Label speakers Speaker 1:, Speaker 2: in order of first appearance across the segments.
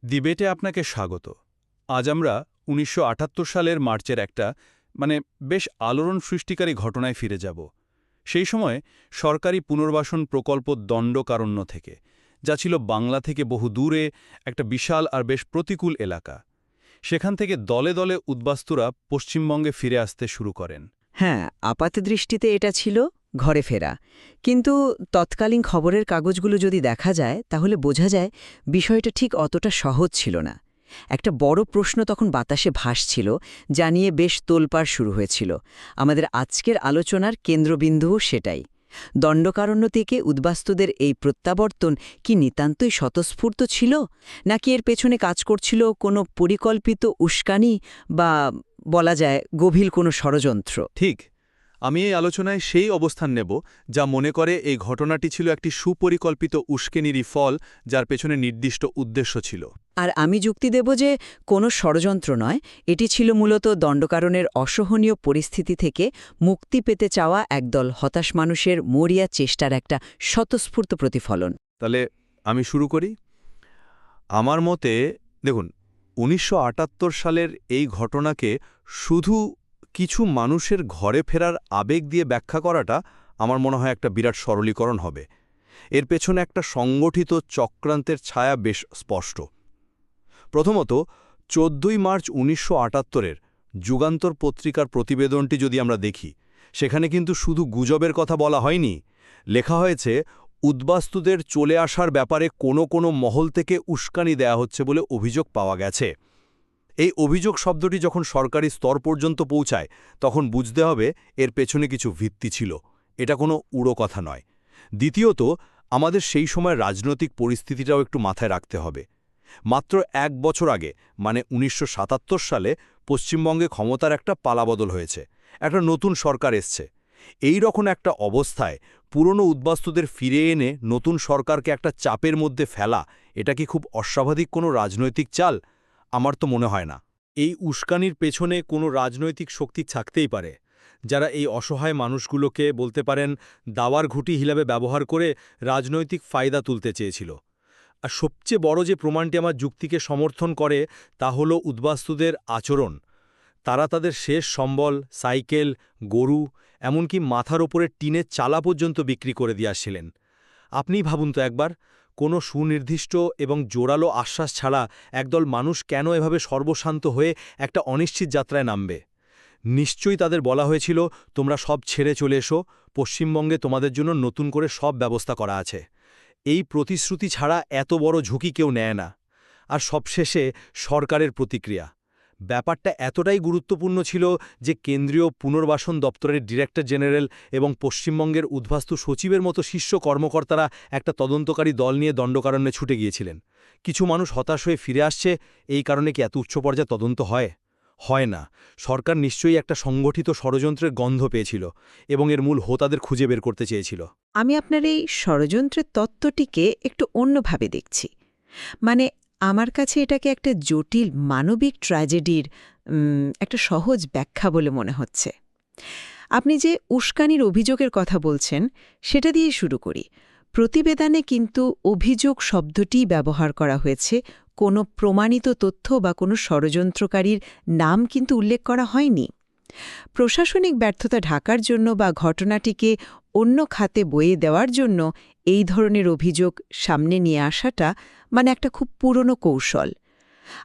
Speaker 1: ডিবেটে আপনাকে স্বাগত। আজ আমরা ১৯৭৮ সালের মার্চের একটা বেশ আলোড়ন সৃষ্টিকারী ঘটনায় ফিরে যাব। সেই সময় সরকারি পুনর্বাসন প্রকল্প দণ্ডকারণ্য থেকে, যা ছিল বাংলা থেকে বহু দূরে একটা বিশাল আর বেশ প্রতিকূল এলাকা। সেখান থেকে দলে দলে উদ্বাস্তুরা পশ্চিমবঙ্গে ফিরে আসতে শুরু করেন।
Speaker 2: হ্যাঁ, আপাতদৃষ্টিতে এটা ছিল ঘরে ফেরা। কিন্তু তৎকালীন খবরের কাগজগুলো যদি দেখা যায় তাহলে বোঝা যায় বিষয়টা ঠিক অতটা সহজ ছিল না। একটা বড় প্রশ্ন তখন বাতাসে ভাসছিল, যা নিয়ে বেশ তোলপাড় শুরু হয়েছিল। আমাদের আজকের আলোচনার কেন্দ্রবিন্দুও সেটাই। দণ্ডকারণ্য থেকে উদ্বাস্তুদের এই প্রত্যাবর্তন কি নিতান্তই স্বতঃস্ফূর্ত ছিল, নাকি এর পেছনে কাজ করছিল কোনো পরিকল্পিত উস্কানি বা বলা যায় গভীর কোনো ষড়যন্ত্র?
Speaker 1: ঠিক, আমি এই আলোচনায় সেই অবস্থান নেব যা মনে করে এই ঘটনাটি ছিল একটি সুপরিকল্পিত উস্কেনিরই ফল, যার পেছনে নির্দিষ্ট উদ্দেশ্য ছিল।
Speaker 2: আর আমি যুক্তি দেব যে কোনো ষড়যন্ত্র নয়, এটি ছিল মূলত দণ্ডকারণের অসহনীয় পরিস্থিতি থেকে মুক্তি পেতে চাওয়া একদল হতাশ মানুষের মরিয়া চেষ্টার একটা স্বতঃস্ফূর্ত প্রতিফলন।
Speaker 1: তাহলে আমি শুরু করি। আমার মতে দেখুন, ১৯৭৮ সালের এই ঘটনাকে শুধু কিছু মানুষের ঘরে ফেরার আবেগ দিয়ে ব্যাখ্যা করাটা আমার মনে হয় একটা বিরাট সরলীকরণ হবে। এর পেছনে একটা সংগঠিত চক্রান্তের ছায়া বেশ স্পষ্ট। প্রথমত, ১৪ই মার্চ ১৯৭৮-এর যুগান্তর পত্রিকার প্রতিবেদনটি যদি আমরা দেখি, সেখানে কিন্তু শুধু গুজবের কথা বলা হয়নি। লেখা হয়েছে উদ্বাস্তুদের চলে আসার ব্যাপারে কোনো মহল থেকে উস্কানি দেয়া হচ্ছে বলে অভিযোগ পাওয়া গেছে। এই অভিযোগ শব্দটি যখন সরকারি স্তর পর্যন্ত পৌঁছায়, তখন বুঝতে হবে এর পেছনে কিছু ভিত্তি ছিল। এটা কোনো উড়ো কথা নয়। দ্বিতীয়ত, আমাদের সেই সময় রাজনৈতিক পরিস্থিতিটাও একটু মাথায় রাখতে হবে। মাত্র ১ বছর আগে, মানে ১৯৭৭ সালে পশ্চিমবঙ্গে ক্ষমতার একটা পালাবদল হয়েছে, একটা নতুন সরকার এসছে। এই রকম একটা অবস্থায় পুরনো উদ্বাস্তুদের ফিরে এনে নতুন সরকারকে একটা চাপের মধ্যে ফেলা, এটা কি খুব অস্বাভাবিক কোনো রাজনৈতিক চাল? আমার তো মনে হয় না। এই উস্কানির পেছনে কোনো রাজনৈতিক শক্তি থাকতেই পারে, যারা এই অসহায় মানুষগুলোকে বলতে পারেন দাওয়ার ঘুঁটি হিসাবে ব্যবহার করে রাজনৈতিক ফায়দা তুলতে চেয়েছিল। আর সবচেয়ে বড় যে প্রমাণটি আমার যুক্তিকে সমর্থন করে, তা হল উদ্বাস্তুদের আচরণ। তারা তাদের শেষ সম্বল, সাইকেল, গরু, এমনকি মাথার ওপরে টিনের চালা পর্যন্ত বিক্রি করে দিয়ে আসছিলেন। আপনিই ভাবুন তো একবার, কোনো সুনির্দিষ্ট এবং জোরালো আশ্বাস ছাড়া একদল মানুষ কেন এভাবে সর্বশান্ত হয়ে একটা অনিশ্চিত যাত্রায় নামবে? নিশ্চয়ই তাদের বলা হয়েছিল, তোমরা সব ছেড়ে চলে এসো, পশ্চিমবঙ্গে তোমাদের জন্য নতুন করে সব ব্যবস্থা করা আছে। এই প্রতিশ্রুতি ছাড়া এত বড় ঝুঁকি কেউ নেয় না। আর সবশেষে সরকারের প্রতিক্রিয়া। ব্যাপারটা এতটাই গুরুত্বপূর্ণ ছিল যে কেন্দ্রীয় পুনর্বাসন দপ্তরের ডিরেক্টর জেনারেল এবং পশ্চিমবঙ্গের উদ্বাস্তু সচিবের মতো শীর্ষ কর্মকর্তারা একটা তদন্তকারী দল নিয়ে দণ্ডকারণ্যে ছুটে গিয়েছিলেন। কিছু মানুষ হতাশ হয়ে ফিরে আসছে, এই কারণে কি এত উচ্চ পর্যায়ে তদন্ত হয়? হয় না। সরকার নিশ্চয়ই একটা সংগঠিত ষড়যন্ত্রের গন্ধ পেয়েছিল এবং এর মূল হোতাদের খুঁজে বের করতে চেয়েছিল।
Speaker 2: আমি আপনার এই ষড়যন্ত্রের তত্ত্বটিকে একটু অন্যভাবে দেখছি। মানে, আমার কাছে এটাকে একটা জটিল মানবিক ট্র্যাজেডির একটা সহজ ব্যাখ্যা বলে মনে হচ্ছে। আপনি যে উস্কানির অভিযোগের কথা বলছেন, সেটা দিয়ে শুরু করি। প্রতিবেদনে কিন্তু অভিযোগ শব্দটি ব্যবহার করা হয়েছে, কোনো প্রমাণিত তথ্য বা কোনো ষড়যন্ত্রকারীর নাম কিন্তু উল্লেখ করা হয়নি। প্রশাসনিক ব্যর্থতা ঢাকার জন্য বা ঘটনাটিকে অন্য খাতে বয়ে দেওয়ার জন্য এই ধরনের অভিযোগ সামনে নিয়ে আসাটা একটা খুব পুরনো কৌশল।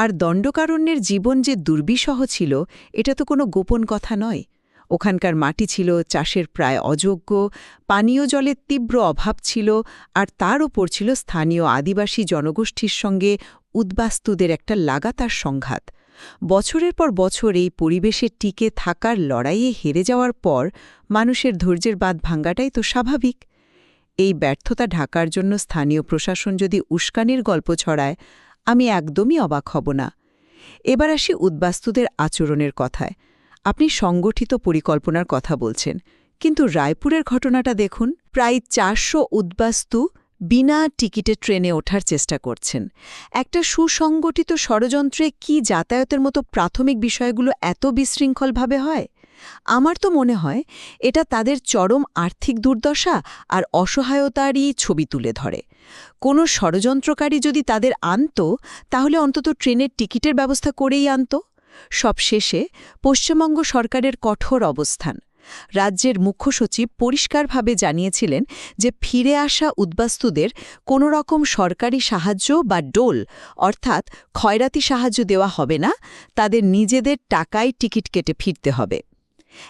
Speaker 2: আর দণ্ডকারণ্যের জীবন যে দুর্বিষহ ছিল, এটা তো কোনো গোপন কথা নয়। ওখানকার মাটি ছিল চাষের প্রায় অযোগ্য, পানীয় জলের তীব্র অভাব ছিল, আর তার ওপর ছিল স্থানীয় আদিবাসী জনগোষ্ঠীর সঙ্গে উদ্বাস্তুদের একটা লাগাতার সংঘাত। বছরের পর বছর এই পরিবেশে টিকে থাকার লড়াইয়ে হেরে যাওয়ার পর মানুষের ধৈর্যের বাঁধ ভাঙ্গাটাই তো স্বাভাবিক। এই ব্যর্থতা ঢাকার জন্য স্থানীয় প্রশাসন যদি উস্কানির গল্প ছড়ায়, আমি একদমই অবাক হব না। এবার আসি উদ্বাস্তুদের আচরণের কথায়। আপনি সংগঠিত পরিকল্পনার কথা বলছেন, কিন্তু রায়পুরের ঘটনাটা দেখুন। প্রায় ৪০০ উদ্বাস্তু বিনা টিকিটে ট্রেনে ওঠার চেষ্টা করছেন। একটা সুসংগঠিত ষড়যন্ত্রে কি যাতায়াতের মতো প্রাথমিক বিষয়গুলো এত বিশৃঙ্খলভাবে হয়? আমার তো মনে হয় এটা তাদের চরম আর্থিক দুর্দশা আর অসহায়তারই ছবি তুলে ধরে। কোনো ষড়যন্ত্রকারী যদি তাদের আনত, তাহলে অন্তত ট্রেনের টিকিটের ব্যবস্থা করেই আনত। সবশেষে পশ্চিমবঙ্গ সরকারের কঠোর অবস্থান। রাজ্যের মুখ্য সচিব পরিষ্কারভাবে জানিয়েছিলেন যে ফিরে আসা উদ্বাস্তুদের কোনো রকম সরকারি সাহায্য বা ডোল অর্থাৎ খয়রাতি সাহায্য দেওয়া হবে না, তাদের নিজেদের টাকায় টিকিট কেটে ফিরতে হবে।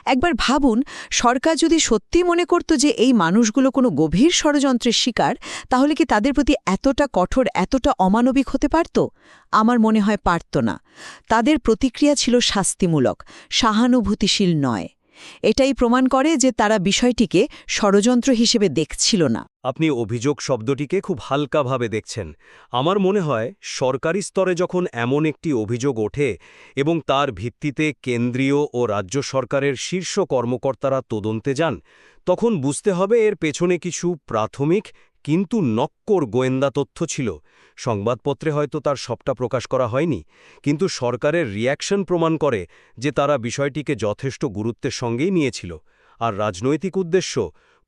Speaker 2: একবার ভাবুন, সরকার যদি সত্যি মনে করত যে এই মানুষগুলো কোনো গভীর ষড়যন্ত্রের শিকার, তাহলে কি তাদের প্রতি এতটা কঠোর, এতটা অমানবিক হতে পারত? আমার মনে হয় পারত না। তাদের প্রতিক্রিয়া ছিল শাস্তিমূলক, সহানুভূতিশীল নয়। এটাই প্রমাণ করে যে তারা বিষয়টিকে ষড়যন্ত্র হিসেবে দেখছিল না।
Speaker 3: আপনি অভিযোগ শব্দটিকে খুব হালকাভাবে দেখছেন। আমার মনে হয় সরকারি স্তরে যখন এমন একটি অভিযোগ ওঠে এবং তার ভিত্তিতে কেন্দ্রীয় ও রাজ্য সরকারের শীর্ষ কর্মকর্তারা তদন্তে যান, তখন বুঝতে হবে এর পেছনে কিছু প্রাথমিক কিন্তু নক্কর গোয়েন্দা তথ্য ছিল। সংবাদপত্রে হয়তো তার সবটা প্রকাশ করা হয়নি, কিন্তু সরকারের রিঅ্যাকশন প্রমাণ করে যে তারা বিষয়টিকে যথেষ্ট গুরুত্বের সঙ্গেই নিয়েছিল। আর রাজনৈতিক উদ্দেশ্য,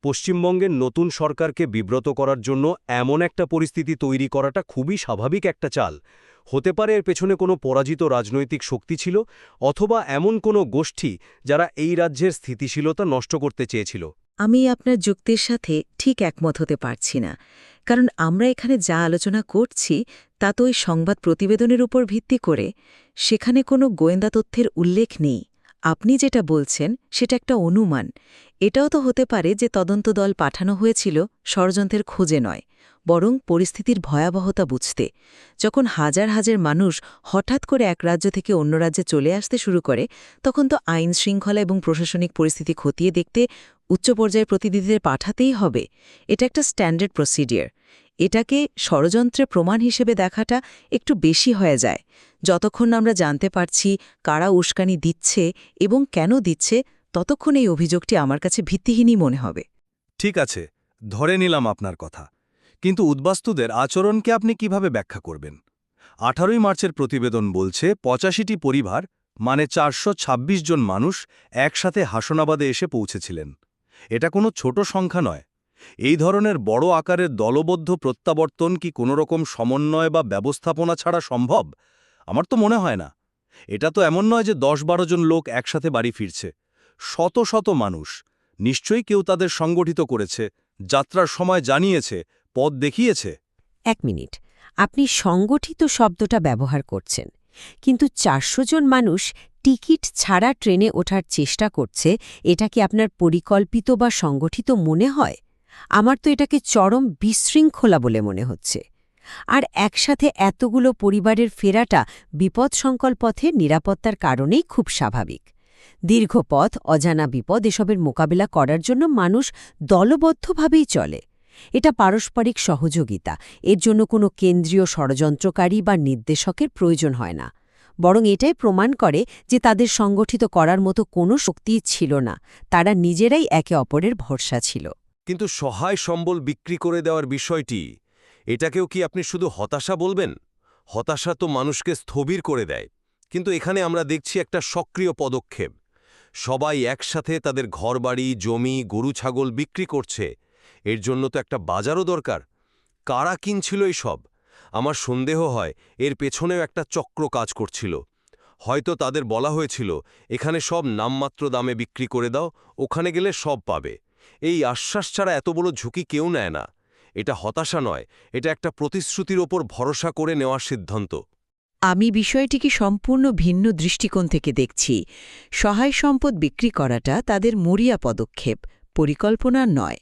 Speaker 3: পশ্চিমবঙ্গের নতুন সরকারকে বিব্রত করার জন্য এমন একটা পরিস্থিতি তৈরি করাটা খুবই স্বাভাবিক একটা চাল। হতে পারে এর পেছনে কোনো পরাজিত রাজনৈতিক শক্তি ছিল, অথবা এমন কোনো গোষ্ঠী যারা এই রাজ্যের স্থিতিশীলতা নষ্ট করতে চেয়েছিল।
Speaker 2: আমি আপনার যুক্তির সাথে ঠিক একমত হতে পারছি না, কারণ আমরা এখানে যা আলোচনা করছি তা তো ওই সংবাদ প্রতিবেদনের উপর ভিত্তি করে। সেখানে কোনো গোয়েন্দা তথ্যের উল্লেখ নেই। আপনি যেটা বলছেন সেটা একটা অনুমান। এটাও তো হতে পারে যে তদন্ত দল পাঠানো হয়েছিল ষড়যন্ত্রের খোঁজে নয়, বরং পরিস্থিতির ভয়াবহতা বুঝতে। যখন হাজার হাজার মানুষ হঠাৎ করে এক রাজ্য থেকে অন্য রাজ্যে চলে আসতে শুরু করে, তখন তো আইন শৃঙ্খলা এবং প্রশাসনিক পরিস্থিতি খতিয়ে দেখতে উচ্চ পর্যায়ের প্রতিনিধিদের পাঠাতেই হবে। এটা একটা স্ট্যান্ডার্ড প্রসিডিয়ার। এটাকে ষড়যন্ত্রের প্রমাণ হিসেবে দেখাটা একটু বেশি হয়ে যায়। যতক্ষণ আমরা জানতে পারছি কারা উস্কানি দিচ্ছে এবং কেন দিচ্ছে, ততক্ষণ এই অভিযোগটি আমার কাছে ভিত্তিহীনই মনে হবে।
Speaker 4: ঠিক আছে, ধরে নিলাম আপনার কথা, কিন্তু উদ্বাস্তুদের আচরণকে আপনি কিভাবে ব্যাখ্যা করবেন? 18 মার্চের প্রতিবেদন বলছে 85টি পরিবার, মানে 426 জন মানুষ একসাথে হাসনাবাদে এসে পৌঁছেছিলেন। এটা কোনো ছোট সংখ্যা নয়। এই ধরনের বড় আকারের দলবদ্ধ প্রত্যাবর্তন কি কোনো রকম সমন্বয় বা ব্যবস্থাপনা ছাড়া সম্ভব? আমার তো মনে হয় না। এটা তো এমন নয় যে 10-12 জন লোক একসাথে বাড়ি ফিরছে। শত শত মানুষ, নিশ্চয়ই কেউ তাদের সংগঠিত করেছে, যাত্রার সময় জানিয়েছে, পথ দেখিয়েছে।
Speaker 5: এক মিনিট, আপনি সংগঠিত শব্দটা ব্যবহার করছেন, কিন্তু 400 জন মানুষ টিকিট ছাড়া ট্রেনে ওঠার চেষ্টা করছে, এটা কি আপনার পরিকল্পিত বা সংগঠিত মনে হয়? আমার তো এটাকে চরম বিশৃঙ্খলা বলে মনে হচ্ছে। আর একসাথে এতগুলো পরিবারের ফেরাটা বিপদসংকুল পথে নিরাপত্তার কারণেই খুব স্বাভাবিক। দীর্ঘ পথ, অজানা বিপদ, এসবের মোকাবিলা করার জন্য মানুষ দলবদ্ধভাবেই চলে। এটা পারস্পরিক সহযোগিতা। এর জন্য কোনো কেন্দ্রীয় ষড়যন্ত্রকারী বা নির্দেশকের প্রয়োজন হয় না। বরং এটাই প্রমাণ করে যে তাদের সংগঠিত করার মতো কোনো শক্তিই ছিল না। তারা নিজেরাই একে অপরের ভরসা ছিল।
Speaker 3: কিন্তু সহায় সম্বল বিক্রি করে দেওয়ার বিষয়টি, এটাকেও কি আপনি শুধু হতাশা বলবেন? হতাশা তো মানুষকে স্থবির করে দেয়, কিন্তু এখানে আমরা দেখছি একটা সক্রিয় পদক্ষেপ। সবাই একসাথে তাদের ঘরবাড়ি, জমি, গরু ছাগল বিক্রি করছে। এর জন্য তো একটা বাজারও দরকার। কারা কিনছিল এই সব? আমার সন্দেহ হয় এর পেছনেও একটা চক্র কাজ করছিল। হয়তো তাদের বলা হয়েছিল, এখানে সব নামমাত্র দামে বিক্রি করে দাও, ওখানে গেলে সব পাবে। এই আশ্বাস ছাড়া এত বড় ঝুঁকি কেউ নেয় না। এটা হতাশা নয়, এটা একটা প্রতিশ্রুতির ওপর ভরসা করে নেওয়ার সিদ্ধান্ত।
Speaker 2: আমি বিষয়টিকে সম্পূর্ণ ভিন্ন দৃষ্টিকোণ থেকে দেখছি। সহায় সম্পদ বিক্রি করাটা তাদের মরিয়া পদক্ষেপ, পরিকল্পনা নয়।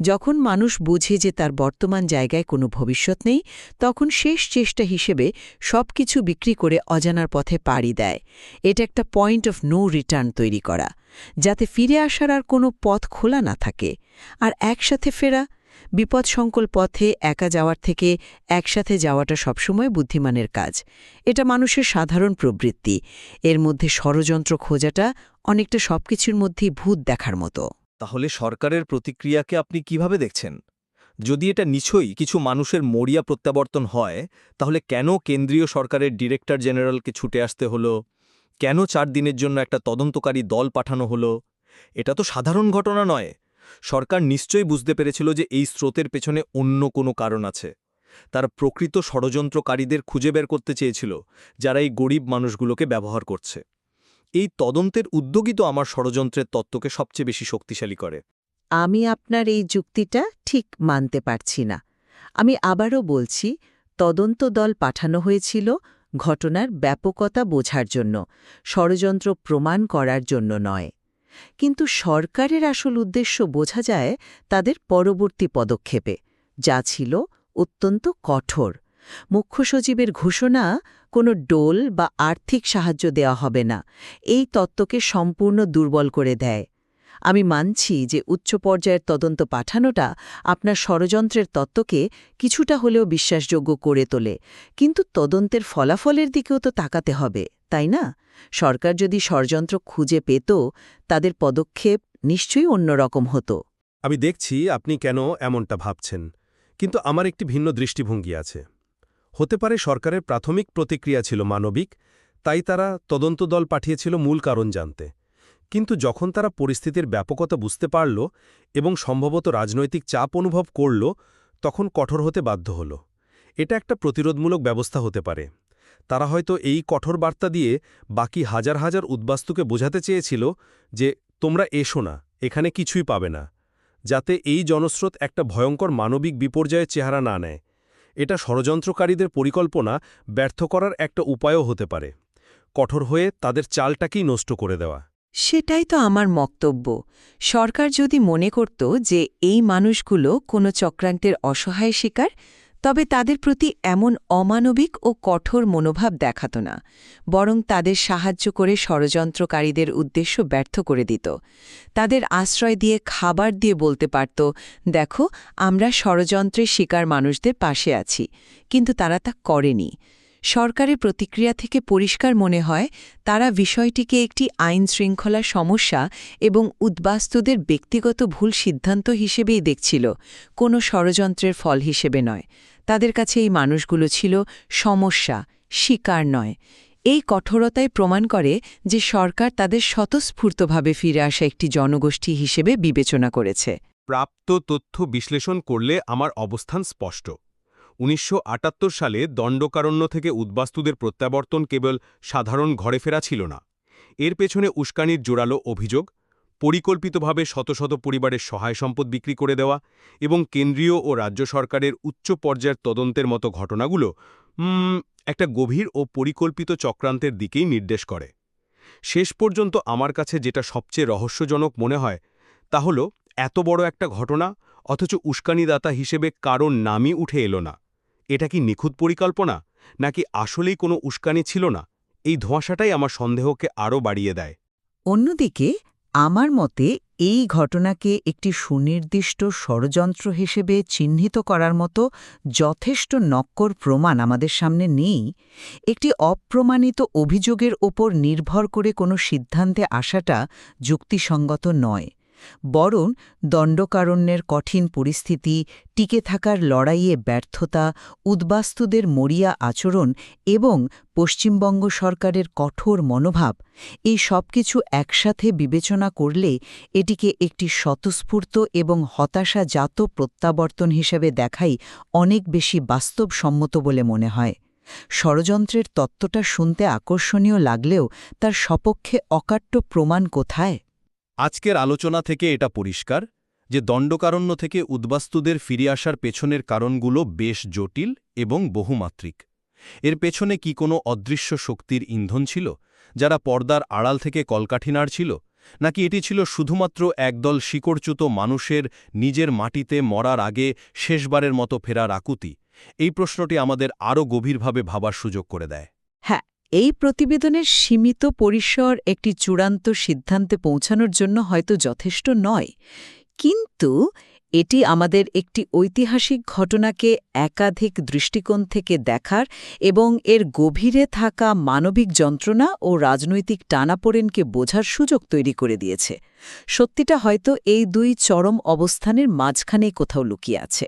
Speaker 2: যখন মানুষ বুঝে যে তার বর্তমান জায়গায় কোনো ভবিষ্যৎ নেই, তখন শেষ চেষ্টা হিসেবে সবকিছু বিক্রি করে অজানার পথে পাড়ি দেয়। এটা একটা পয়েন্ট অফ নো রিটার্ন তৈরি করা, যাতে ফিরে আসার আর কোনো পথ খোলা না থাকে। আর একসাথে ফেরা, বিপদসংকুল পথে একা যাওয়ার থেকে একসাথে যাওয়াটা সবসময় বুদ্ধিমানের কাজ। এটা মানুষের সাধারণ প্রবৃত্তি। এর মধ্যে ষড়যন্ত্র খোঁজাটা অনেকটা সবকিছুর মধ্যেই ভূত দেখার মতো।
Speaker 4: তাহলে সরকারের প্রতিক্রিয়াকে আপনি কিভাবে দেখছেন? যদি এটা নিছই কিছু মানুষের মরিয়া প্রত্যাবর্তন হয়, তাহলে কেন কেন্দ্রীয় সরকারের ডিরেক্টর জেনারেলকে ছুটে আসতে হলো? কেন 4 দিনের জন্য একটা তদন্তকারী দল পাঠানো হলো? এটা তো সাধারণ ঘটনা নয়। সরকার নিশ্চয়ই বুঝতে পেরেছিল যে এই স্রোতের পেছনে অন্য কোনো কারণ আছে। তারা প্রকৃত ষড়যন্ত্রকারীদের খুঁজে বের করতে চেয়েছিল, যারা এই গরিব মানুষগুলোকে ব্যবহার করছে। এই তদন্তের উদ্যোগই তো আমার ষড়যন্ত্রের তত্ত্বকে সবচেয়ে বেশি শক্তিশালী করে।
Speaker 2: আমি আপনার এই যুক্তিটা ঠিক মানতে পারছি না। আমি আবারও বলছি, তদন্ত দল পাঠানো হয়েছিল ঘটনার ব্যাপকতা বোঝার জন্য, ষড়যন্ত্র প্রমাণ করার জন্য নয়। কিন্তু সরকারের আসল উদ্দেশ্য বোঝা যায় তাদের পরবর্তী পদক্ষেপে, যা ছিল অত্যন্ত কঠোর। মুখ্য সচিবের ঘোষণা, কোনো ডোল বা আর্থিক সাহায্য দেওয়া হবে না, এই তত্ত্বকে সম্পূর্ণ দুর্বল করে দেয়। আমি মানছি যে উচ্চ পর্যায়ের তদন্ত পাঠানোটা আপনার ষড়যন্ত্রের তত্ত্বকে কিছুটা হলেও বিশ্বাসযোগ্য করে তোলে, কিন্তু তদন্তের ফলাফলের দিকেও তো তাকাতে হবে, তাই না? সরকার যদি ষড়যন্ত্র খুঁজে পেত, তাদের পদক্ষেপ নিশ্চয়ই অন্যরকম হতো।
Speaker 6: আমি দেখছি আপনি কেন এমনটা ভাবছেন, কিন্তু আমার একটি ভিন্ন দৃষ্টিভঙ্গি আছে। হতে পারে সরকারের প্রাথমিক প্রতিক্রিয়া ছিল মানবিক, তাই তারা তদন্ত দল পাঠিয়েছিল মূল কারণ জানতে। কিন্তু যখন তারা পরিস্থিতির ব্যাপকতা বুঝতে পারল এবং সম্ভবত রাজনৈতিক চাপ অনুভব করল, তখন কঠোর হতে বাধ্য হল। এটা একটা প্রতিরোধমূলক ব্যবস্থা হতে পারে। তারা হয়তো এই কঠোর বার্তা দিয়ে বাকি হাজার হাজার উদ্বাস্তুকে বোঝাতে চেয়েছিল যে তোমরা এসো না, এখানে কিছুই পাবে না, যাতে এই জনস্রোত একটা ভয়ঙ্কর মানবিক বিপর্যয়ের চেহারা না নেয়। এটা ষড়যন্ত্রকারীদের পরিকল্পনা ব্যর্থ করার একটা উপায়ও হতে পারে, কঠোর হয়ে তাদের চালটাকেই নষ্ট করে দেওয়া।
Speaker 7: সেটাই তো আমার বক্তব্য। সরকার যদি মনে করত যে এই মানুষগুলো কোনো চক্রান্তের অসহায় শিকার, তবে তাদের প্রতি এমন অমানবিক ও কঠোর মনোভাব দেখাত না, বরং তাদের সাহায্য করে ষড়যন্ত্রকারীদের উদ্দেশ্য ব্যর্থ করে দিত। তাদের আশ্রয় দিয়ে, খাবার দিয়ে বলতে পারত, দেখো, আমরা ষড়যন্ত্রের শিকার মানুষদের পাশে আছি। কিন্তু তারা তা করেনি। সরকারের প্রতিক্রিয়া থেকে পরিষ্কার মনে হয় তারা বিষয়টিকে একটি আইন-শৃঙ্খলা সমস্যা এবং উদ্বাস্তুদের ব্যক্তিগত ভুল সিদ্ধান্ত হিসেবেই দেখছিল, কোনো ষড়যন্ত্রের ফল হিসেবে নয়। তাদের কাছে এই মানুষগুলো ছিল সমস্যা, শিকার নয়। এই কঠোরতাই প্রমাণ করে যে সরকার তাদের স্বতঃস্ফূর্তভাবে ফিরে আসা একটি জনগোষ্ঠী হিসেবে বিবেচনা করেছে।
Speaker 6: প্রাপ্ত তথ্য বিশ্লেষণ করলে আমার অবস্থান স্পষ্ট। ১৯৭৮ সালে দণ্ডকারণ্য থেকে উদ্বাস্তুদের প্রত্যাবর্তন কেবল সাধারণ ঘরে ফেরা ছিল না। এর পেছনে উস্কানির জোরালো অভিযোগ, পরিকল্পিতভাবে শত শত পরিবারের সহায় সম্পদ বিক্রি করে দেওয়া এবং কেন্দ্রীয় ও রাজ্য সরকারের উচ্চ পর্যায়ের তদন্তের মতো ঘটনাগুলো একটা গভীর ও পরিকল্পিত চক্রান্তের দিকেই নির্দেশ করে। শেষ পর্যন্ত আমার কাছে যেটা সবচেয়ে রহস্যজনক মনে হয় তা হল, এত বড় একটা ঘটনা, অথচ উস্কানিদাতা হিসেবে কারোর নামই উঠে এলো না। এটা কি নিখুঁত পরিকল্পনা, নাকি আসলেই কোনো উস্কানি ছিল না? এই ধোঁয়াশাটাই আমার সন্দেহকে আরও বাড়িয়ে দেয়।
Speaker 2: অন্যদিকে আমার মতে এই ঘটনাকে একটি সুনির্দিষ্ট ষড়যন্ত্র হিসেবে চিহ্নিত করার মতো যথেষ্ট নক্কর প্রমাণ আমাদের সামনে নেই। একটি অপ্রমাণিত অভিযোগের ওপর নির্ভর করে কোনো সিদ্ধান্তে আসাটা যুক্তিসঙ্গত নয়, বরং দণ্ডকারণ্যের কঠিন পরিস্থিতি, টিকে থাকার লড়াইয়ে ব্যর্থতা, উদ্বাস্তুদের মরিয়া আচরণ এবং পশ্চিমবঙ্গ সরকারের কঠোর মনোভাব, এই সবকিছু একসাথে বিবেচনা করলে এটিকে একটি স্বতঃস্ফূর্ত এবং হতাশাজাত প্রত্যাবর্তন হিসেবে দেখাই অনেক বেশি বাস্তবসম্মত বলে মনে হয়। ষড়যন্ত্রের তত্ত্বটা শুনতে আকর্ষণীয় লাগলেও তার সপক্ষে অকাট্য প্রমাণ কোথায়?
Speaker 4: আজকের আলোচনা থেকে এটা পরিষ্কার যে দণ্ডকারণ্য থেকে উদ্বাস্তুদের ফিরে আসার পেছনের কারণগুলো বেশ জটিল এবং বহুমাত্রিক। এর পেছনে কি কোনো অদৃশ্য শক্তির ইন্ধন ছিল, যারা পর্দার আড়াল থেকে কলকাঠি নাড়ছিল, নাকি এটি ছিল শুধুমাত্র একদল শিকড়চ্যুত মানুষের নিজের মাটিতে মরার আগে শেষবারের মতো ফেরার আকুতি? এই প্রশ্নটি আমাদের আরও গভীরভাবে ভাবার সুযোগ করে দেয়।
Speaker 2: হ্যাঁ, এই প্রতিবেদনের সীমিত পরিসর একটি চূড়ান্ত সিদ্ধান্তে পৌঁছানোর জন্য হয়তো যথেষ্ট নয়, কিন্তু এটি আমাদের একটি ঐতিহাসিক ঘটনাকে একাধিক দৃষ্টিকোণ থেকে দেখার এবং এর গভীরে থাকা মানবিক যন্ত্রণা ও রাজনৈতিক টানাপোড়েনকে বোঝার সুযোগ তৈরি করে দিয়েছে। সত্যিটা হয়তো এই দুই চরম অবস্থানের মাঝখানেই কোথাও লুকিয়ে আছে।